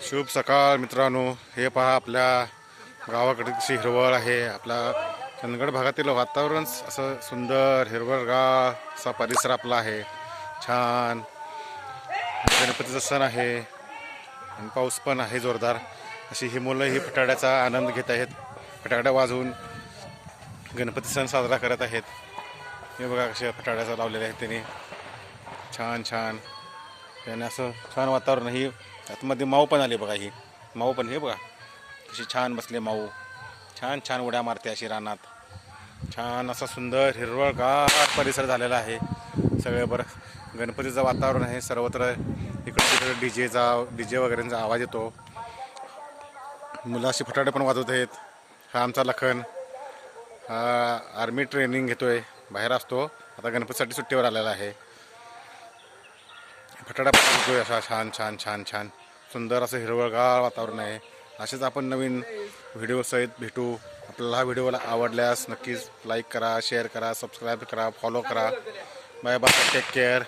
शुभ सकाळ मित्रांनो, हे पहा आपल्या गावाकडे कशी हिरवळ आहे. आपल्या चंदगड भागातील वातावरण असं सुंदर हिरवळगार असा परिसर आपला आहे. छान गणपतीचा सण आहे आणि पाऊस पण आहे जोरदार. अशी ही मुलं ही फटाक्याचा आनंद घेत आहेत. फटाकड्या वाजवून गणपती सण साजरा करत आहेत. हे बघा कसे फटाक्याचा लावलेले आहेत त्यांनी. छान छान त्याने असं छान वातावरण. ही आतमध्ये माऊ पण आली बघा. ही माऊ पण हे बघा कशी छान बसले माऊ. छान छान उड्या मारते अशी रानात. छान असा सुंदर हिरवळगार परिसर झालेला आहे. सगळे बरं गणपतीचं वातावरण आहे सर्वत्र. इकडे तिकडे डीजे वगैरेंचा आवाज येतो. मुलं अशी फटाके पण वाजवत आहेत. हा आमचा लखन आर्मी ट्रेनिंग घेतोय, बाहेर असतो. आता गणपतीसाठी सुट्टीवर आलेला आहे. फटाडा पडतोय असा छान छान छान छान सुंदर असं हिरवळगार वातावरण आहे. असेच आपण नवीन व्हिडिओ सहित भेटू. आपल्याला हा व्हिडिओ आवडल्यास नक्कीच लाईक करा, शेअर करा, सबस्क्राईब करा, फॉलो करा. Bye bye, take care.